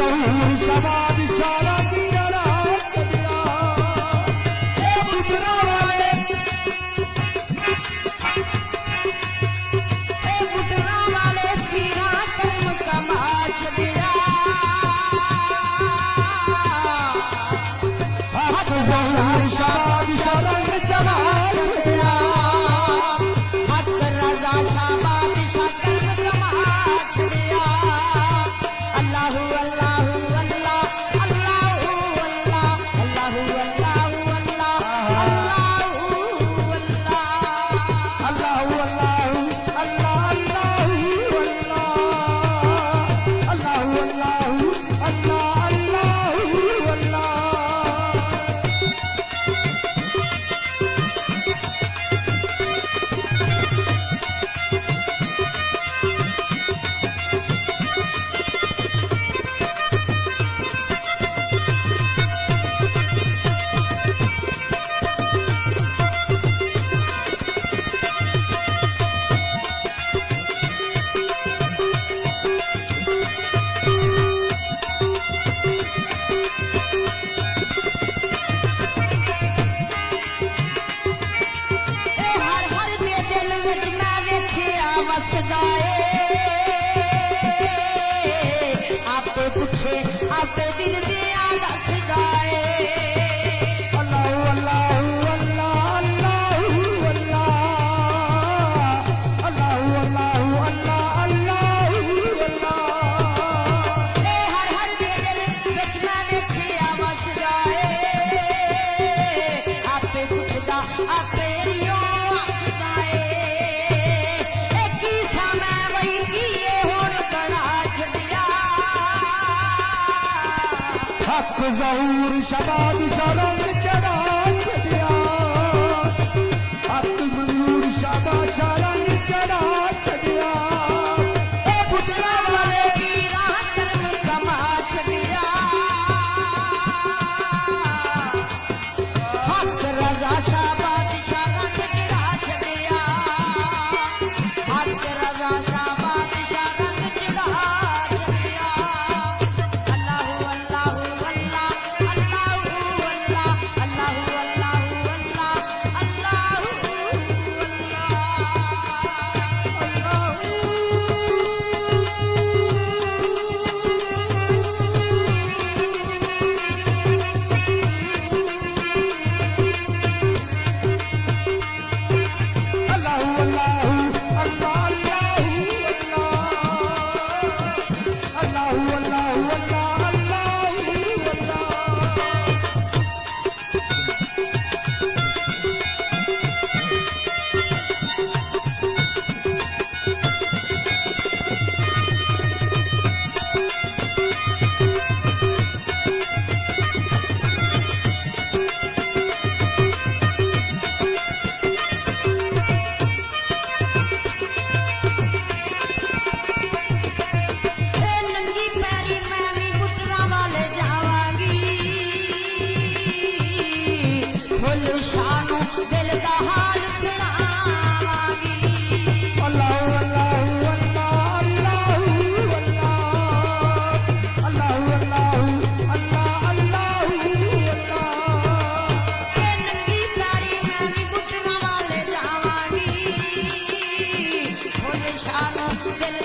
जहूर शबाब इशारा दिया रात दिया बुटरा वाले पीरा कर्म कमाच दिया जहूर शबाब इशारा जमाल दिया हक रजा शाबाद कर्म कमाच दिया अल्लाह अल्लाह अल्लाह अल्लाह अल्लाह अल्लाह आपे पूछे आपे दिल में दस गाए अल्लाह अल्लाह अल्लाह अल्लाह अल्लाह अल्लाह अल्लाह अल्लाह हर हर दिल विच मैं देखिया बस जाए आपे पूछदा आपे रियो हस गाए हक जहूर शबाब शरण चढ़ा दिया हक मंजूर शबाब शरण चढ़ा दिया बुटरा वाले पीरा कर्म कमाच दिया हक रजा शाबाद शरण चढ़ा दिया हक रजा शाबाद शरण चढ़ा दिया अल्लाह अल्लाह दिल का हाल सुनावांगी अल्लाह अल्लाह अल्लाह अल्लाह अल्लाह अल्लाह अल्लाह नंगी प्यारी मैं भी बुटना वाले जावांगी फुल शानो दिल